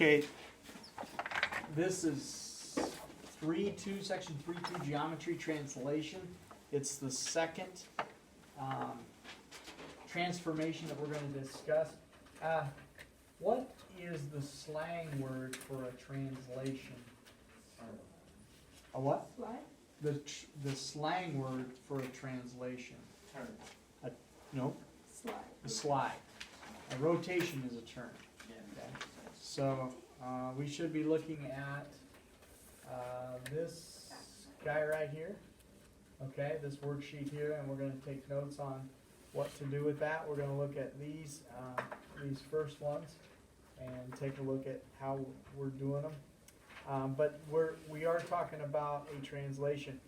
Okay, this is 3.2, section 3.2, geometry translation. It's the second transformation that we're going to discuss. What is the slang word for a translation? A what? Slide? The slang word for a translation. Turn. No, Slide. a slide. A rotation is a turn. Okay. So we should be looking at this guy right here. Okay, this worksheet here, and we're going to take notes on what to do with that. We're going to look at these first ones and take a look at how we're doing them. But we are talking about a translation.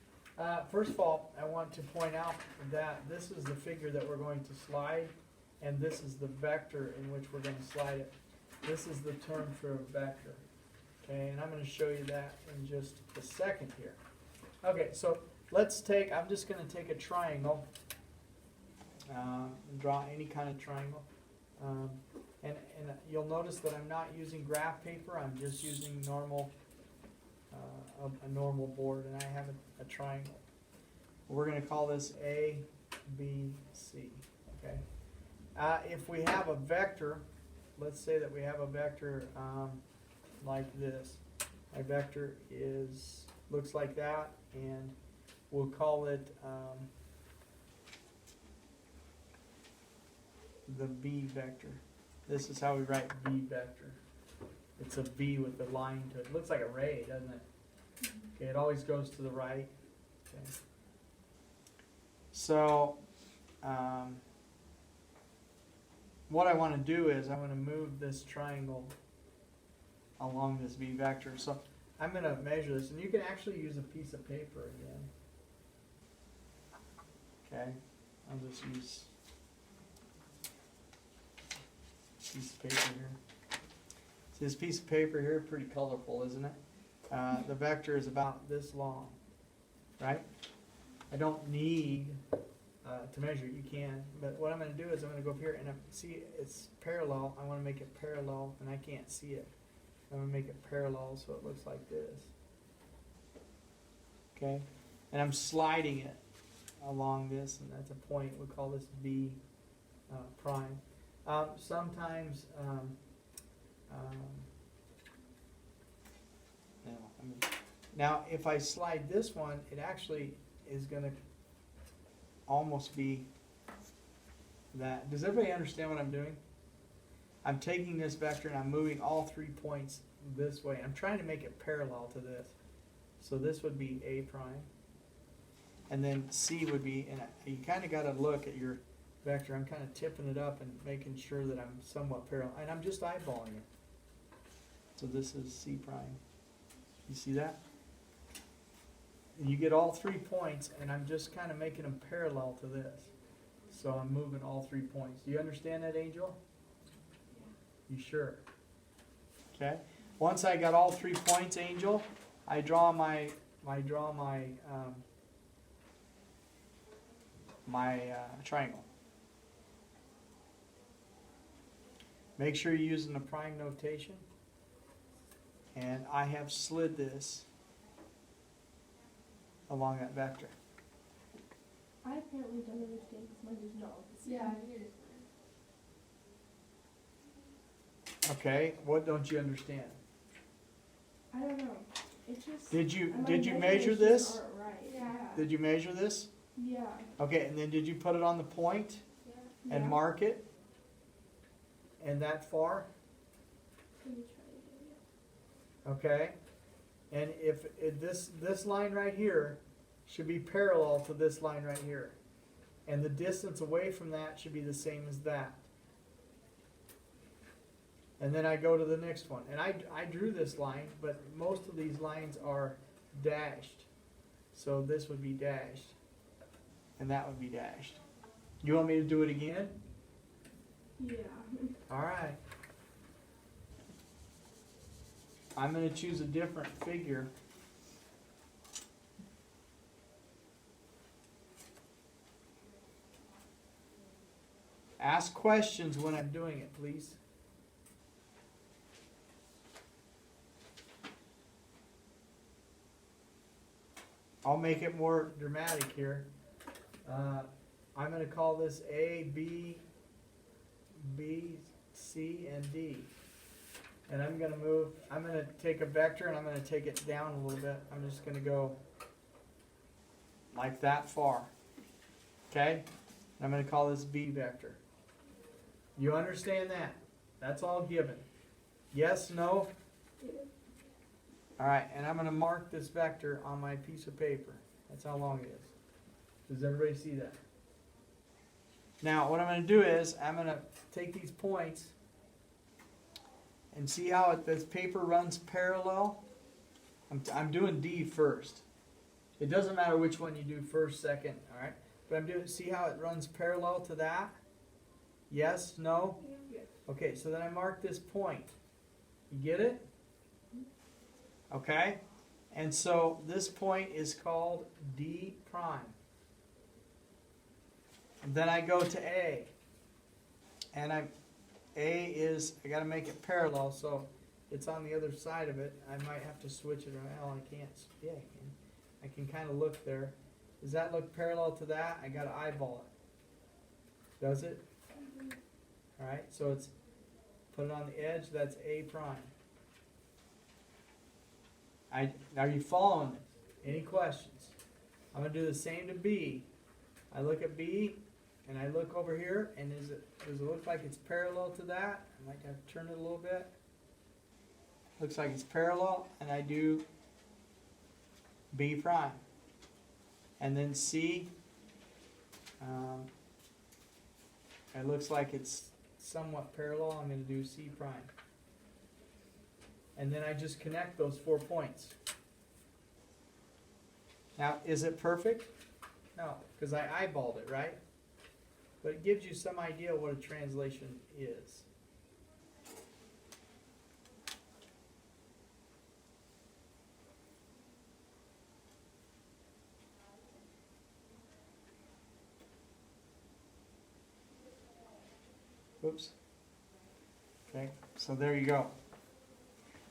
First of all, I want to point out that this is the figure that we're going to slide, and this is the vector in which we're going to slide it. This is the term for a vector. Okay, and I'm going to show you that in just a second here. Okay, so I'm just going to take a triangle, draw any kind of triangle. And you'll notice that I'm not using graph paper, I'm just using normal, a normal board, and I have a triangle. We're going to call this A, B, C, okay? If we have a vector, let's say that we have a vector like this. My vector looks like that, and we'll call it the V vector. This is how we write V vector. It's a V with a line to it. It looks like a ray, doesn't it? Okay, it always goes to the right. Okay. So, what I want to do is I want to move this triangle along this V vector. So I'm going to measure this, and you can actually use a piece of paper again. Okay, I'll just use a piece of paper here. See this piece of paper here, pretty colorful, isn't it? The vector is about this long, right? I don't need to measure it, you can, but what I'm going to do is I'm going to go up here and see it's parallel. I want to make it parallel, and I can't see it. I'm going to make it parallel so it looks like this. Okay, and I'm sliding it along this, and that's a point. We'll call this B prime. Sometimes, now if I slide this one, it actually is going to almost be that. Does everybody understand what I'm doing? I'm taking this vector and I'm moving all 3 points this way. I'm trying to make it parallel to this. So this would be A prime. And then C would be, and you kind of got to look at your vector. I'm kind of tipping it up and making sure that I'm somewhat parallel. And I'm just eyeballing it. So this is C prime. You see that? And you get all 3 points, and I'm just kind of making them parallel to this. So I'm moving all 3 points. Do you understand that, Angel? You sure? Okay. Once I got all 3 points, Angel, I draw my triangle. Make sure you're using the prime notation. And I have slid this along that vector. I apparently don't understand because mine is not the same. Yeah, yours. Okay, what don't you understand? I don't know. It's just. Did you my measure this? measurations aren't right. Yeah. Did you measure this? Yeah. Okay, and then did you put it on the point Yeah. and Yeah. mark it? And that far? Let me try again. Okay. And if this line right here should be parallel to this line right here. And the distance away from that should be the same as that. And then I go to the next one. And I drew this line, but most of these lines are dashed. So this would be dashed. And that would be dashed. You want me to do it again? Yeah. All right. I'm going to choose a different figure. Ask questions when I'm doing it, please. I'll make it more dramatic here. I'm gonna call this A, B, C, and D. And I'm gonna take a vector and I'm gonna take it down a little bit. I'm just gonna go like that far. Okay? I'm gonna call this B vector. You understand that? That's all given. Yes, no? Alright, and I'm gonna mark this vector on my piece of paper. That's how long it is. Does everybody see that? Now, what I'm gonna do is, I'm gonna take these points and see how this paper runs parallel. I'm doing D first. It doesn't matter which one you do first, second, alright? But see how it runs parallel to that? Yes, no? Yes. Okay, so then I mark this point. You get it? Okay? And so this point is called D prime. And then I go to A. And A is, I gotta make it parallel, so it's on the other side of it. I might have to switch it around. Oh, I can't, yeah, I can kind of look there. Does that look parallel to that? I gotta eyeball it. Does it? Alright, so it's, put it on the edge, that's A prime. Are you following it? Any questions? I'm gonna do the same to B. I look at B, and I look over here, and does it look like it's parallel to that? I might have to turn it a little bit. Looks like it's parallel, and I do B prime. And then C, it looks like it's somewhat parallel. I'm going to do C prime. And then I just connect those 4 points. Now, is it perfect? No, because I eyeballed it, right? But it gives you some idea what a translation is. Oops. Okay, so there you go.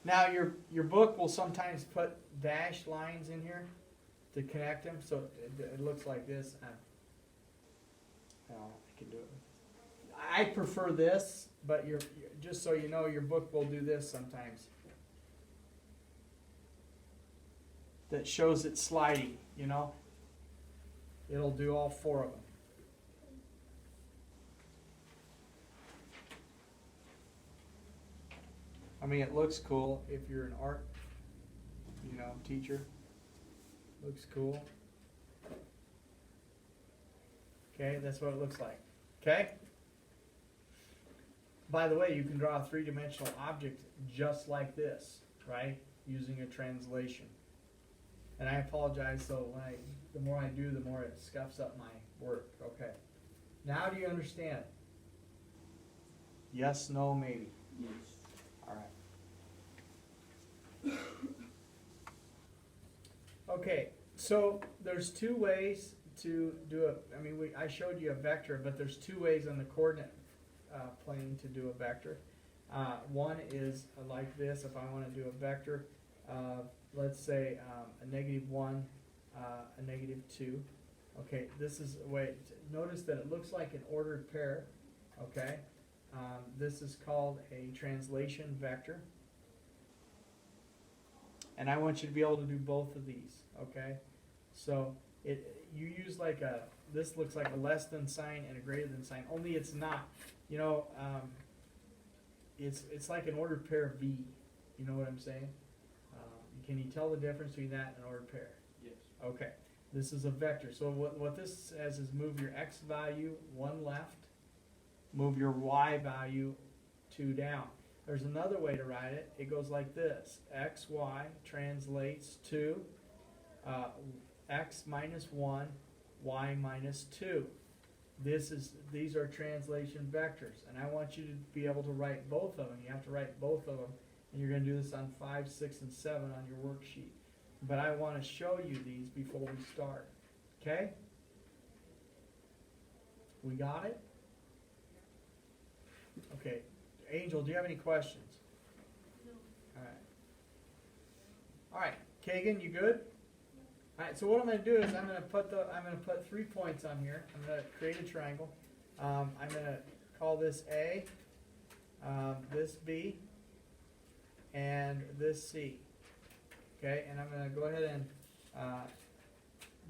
Now your book will sometimes put dashed lines in here to connect them, so it looks like this. I can do it. I prefer this, but just so you know, your book will do this sometimes. That shows it sliding, you know. It'll do all 4 of them. I mean, it looks cool if you're an art, teacher. Looks cool. Okay, that's what it looks like. Okay? By the way, you can draw a 3-dimensional object just like this, right? Using a translation. And I apologize, so the more I do, the more it scuffs up my work. Okay. Now do you understand? Yes, no, maybe. Yes. All right. Okay, so there's 2 ways to do I showed you a vector, but there's 2 ways on the coordinate plane to do a vector. One is like this. If I want to do a vector, let's say a -1, a -2. Okay, this is a way. Notice that it looks like an ordered pair. Okay, this is called a translation vector. And I want you to be able to do both of these, okay? So you use this looks like a less than sign and a greater than sign, only it's not. It's like an ordered pair V. You know what I'm saying? Can you tell the difference between that and an ordered pair? Yes. Okay, this is a vector. So what this says is move your X value 1 left, move your Y value 2 down. There's another way to write it. It goes like this. XY translates to X minus 1, Y minus 2. These are translation vectors, and I want you to be able to write both of them. You have to write both of them, and you're going to do this on 5, 6, and 7 on your worksheet. But I want to show you these before we start. Okay? We got it? Okay. Angel, do you have any questions? No. All right. All right, Kagan, you good? Alright, so what I'm gonna do is I'm gonna put 3 points on here. I'm gonna create a triangle. I'm gonna call this A, this B, and this C. Okay, and I'm gonna go ahead and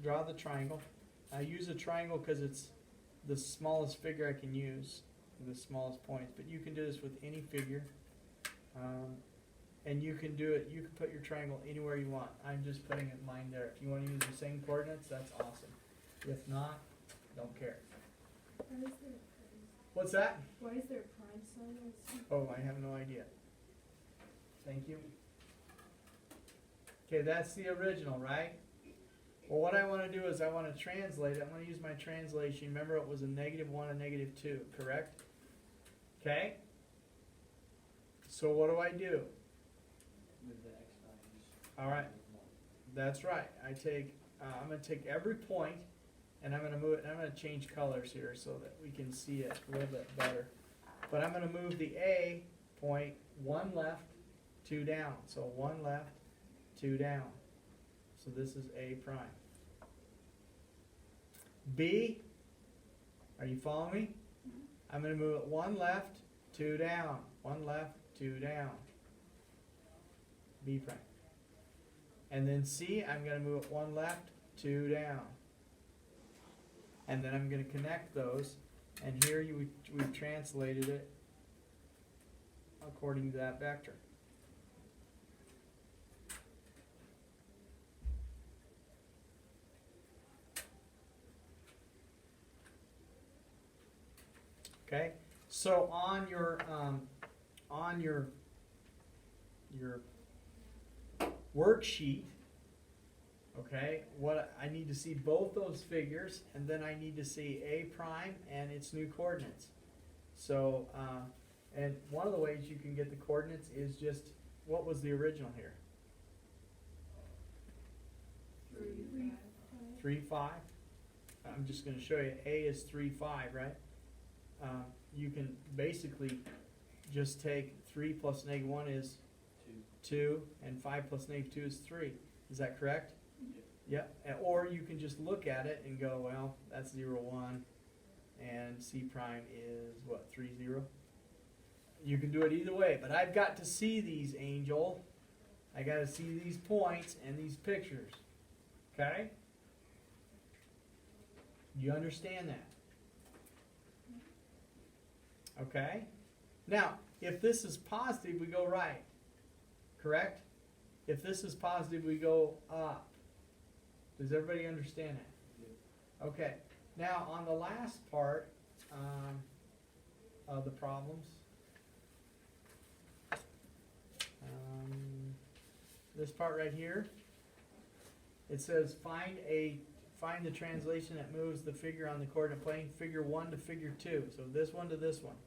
draw the triangle. I use a triangle because it's the smallest figure I can use, the smallest points, but you can do this with any figure. And you can do it, you can put your triangle anywhere you want. I'm just putting it mine there. If you want to use the same coordinates, that's awesome. If not, don't care. Why is there What's that? Why is there a prime sign on C? Oh, I have no idea. Thank you. Okay, that's the original, right? Well, what I want to do is I want to translate it. I'm going to use my translation. Remember, it was a -1 and -2, correct? Okay? So what do? Move the X values. All right. That's right. I'm going to take every point and I'm going to move it, and I'm going to change colors here so that we can see it a little bit better. But I'm going to move the A point 1 left, 2 down. So 1 left, 2 down. So this is A prime. B, are you following me? I'm going to move it 1 left, 2 down. 1 left, 2 down. B prime. And then C, I'm going to move it 1 left, 2 down. And then I'm going to connect those. And here we've translated it according to that vector. Okay, so on your worksheet, okay, what I need to see both those figures, and then I need to see A prime and its new coordinates. So, and one of the ways you can get the coordinates is just, what was the original here? 3, 5. 3, 5. I'm just going to show you. A is 3, 5, right? You can basically just take 3 plus -1 is 2, and 5 plus -2 is 3. Is that correct? Yep. Or you can just look at it and go, well, that's 0, 1, and C prime is what, 3, 0? You can do it either way, but I've got to see these, Angel. I got to see these points and these pictures. Okay? You understand that? Okay? Now, if this is positive, we go right. Correct? If this is positive, we go up. Does everybody understand that? Okay. Now, on the last part of the problems, this part right here, it says find the translation that moves the figure on the coordinate plane, figure 1 to figure 2. So this one to this one.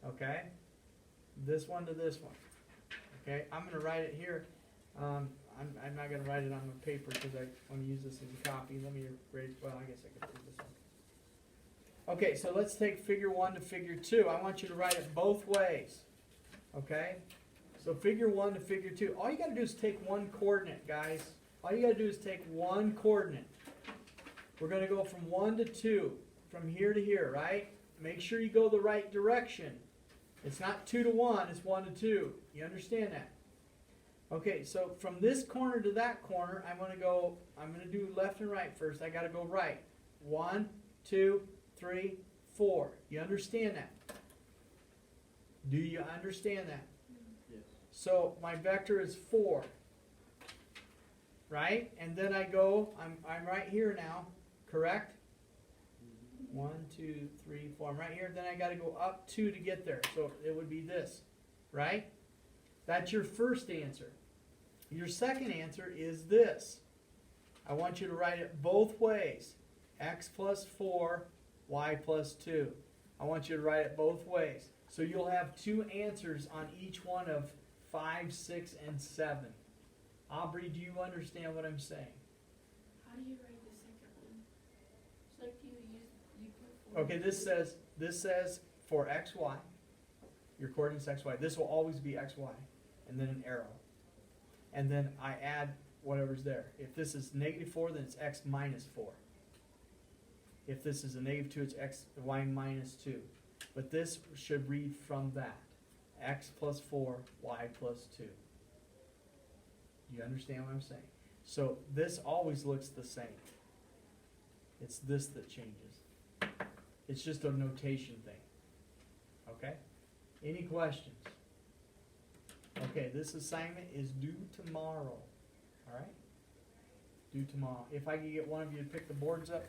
Okay? This one to this one. Okay? I'm going to write it here. I'm not going to write it on my paper because I want to use this as a copy. Let me erase, well, I guess I could do this one. Okay, so let's take figure 1 to figure 2. I want you to write it both ways. Okay? So figure 1 to figure 2. All you got to do is take one coordinate, guys. All you got to do is take one coordinate. We're going to go from 1 to 2, from here to here, right? Make sure you go the right direction. It's not 2 to 1, it's 1 to 2. You understand that? Okay, so from this corner to that corner, I'm going to do left and right first. I got to go right. 1, 2, 3, 4. You understand that? Do you understand that? Yes. So my vector is 4. Right? And then I go, I'm right here now, correct? 1, 2, 3, 4. I'm right here. Then I got to go up 2 to get there. So it would be this, right? That's your first answer. Your second answer is this. I want you to write it both ways. X plus 4, Y plus 2. I want you to write it both ways. So you'll have 2 answers on each one of 5, 6, and 7. Aubrey, do you understand what I'm saying? How do you write the second one? It's like you put 4. Okay, this says for x, y. Your coordinates x, y. This will always be x, y, and then an arrow. And then I add whatever's there. If this is -4, then it's x minus 4. If this is a -2, it's x, y minus 2. But this should read from that. X plus 4, y plus 2. You understand what I'm saying? So this always looks the same. It's this that changes. It's just a notation thing. Okay? Any questions? Okay, this assignment is due tomorrow. Alright? Due tomorrow. If I could get one of you to pick the boards up.